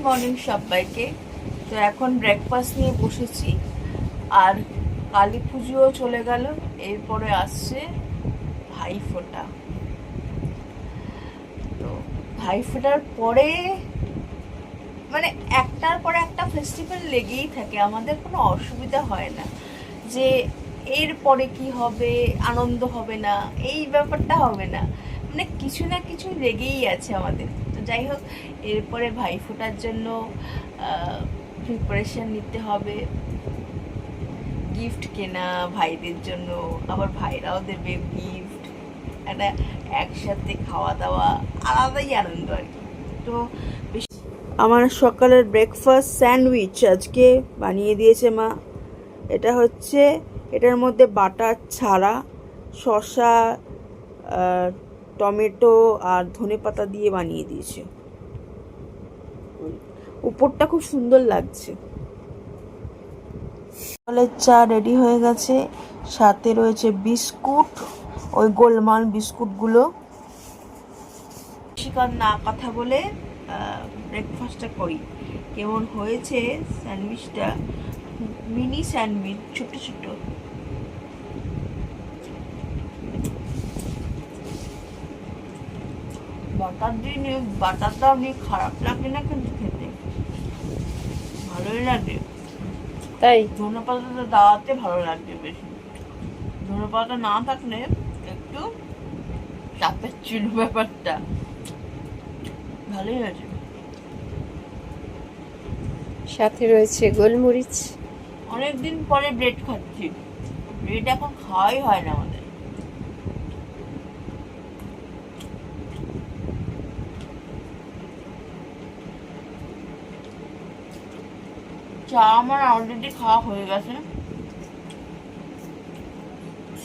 Morning সবাইকে। তো এখন ব্রেকফাস্ট নিয়ে বসেছি, আর কালী পুজোও চলে গেল, এরপরে আসছে ভাইফোঁটা। তো ভাইফোঁটার পরে মানে একটার পরে একটা ফেস্টিভ্যাল লেগেই থাকে, আমাদের কোনো অসুবিধা হয় না যে এরপরে কি হবে, আনন্দ হবে না, এই ব্যাপারটা হবে না, মানে কিছু না কিছু লেগেই আছে আমাদের। তো যাই হোক, এরপরে ভাইফোঁটার জন্য প্রিপারেশন নিতে হবে, গিফট কেনা ভাইদের জন্য, আবার ভাইরাও দেবে গিফট, একটা একসাথে খাওয়া দাওয়া, আলাদাই আনন্দ আর কি। তো আমার সকালের ব্রেকফাস্ট স্যান্ডউইচ আজকে বানিয়ে দিয়েছে মা। এটা হচ্ছে, এটার মধ্যে বাটার ছাড়া শসা, টমেটো আর ধনেপাতা দিয়ে বানিয়ে দিয়েছে। উপরটা খুব সুন্দর লাগছে। সকালের চা রেডি হয়ে গেছে, সাথে রয়েছে বিস্কুট, ওই গোলমাল বিস্কুটগুলো। বেশিক্ষণ না কথা বলে ব্রেকফাস্টটা করি। কেমন হয়েছে স্যান্ডউইচটা, মিনি স্যান্ডউইচ, ছোট ছোট। বাটার দিয়ে নিয়ে, বাটারটা নিয়ে খারাপ লাগে না কিন্তু, খেতে ভালোই লাগে। তাই ধনেপাতাটা দাওয়াতে ভালো লাগবে বেশি, ধনেপাতা না থাকলে একটু চাপের ছিল ব্যাপারটা। ভালোই আছে, সাথে রয়েছে গোলমরিচ। অনেকদিন পরে ব্রেড খাচ্ছি, ব্রেড এখন খাওয়াই হয় না আমাদের। চা আমার অলরেডি খাওয়া হয়ে গেছে।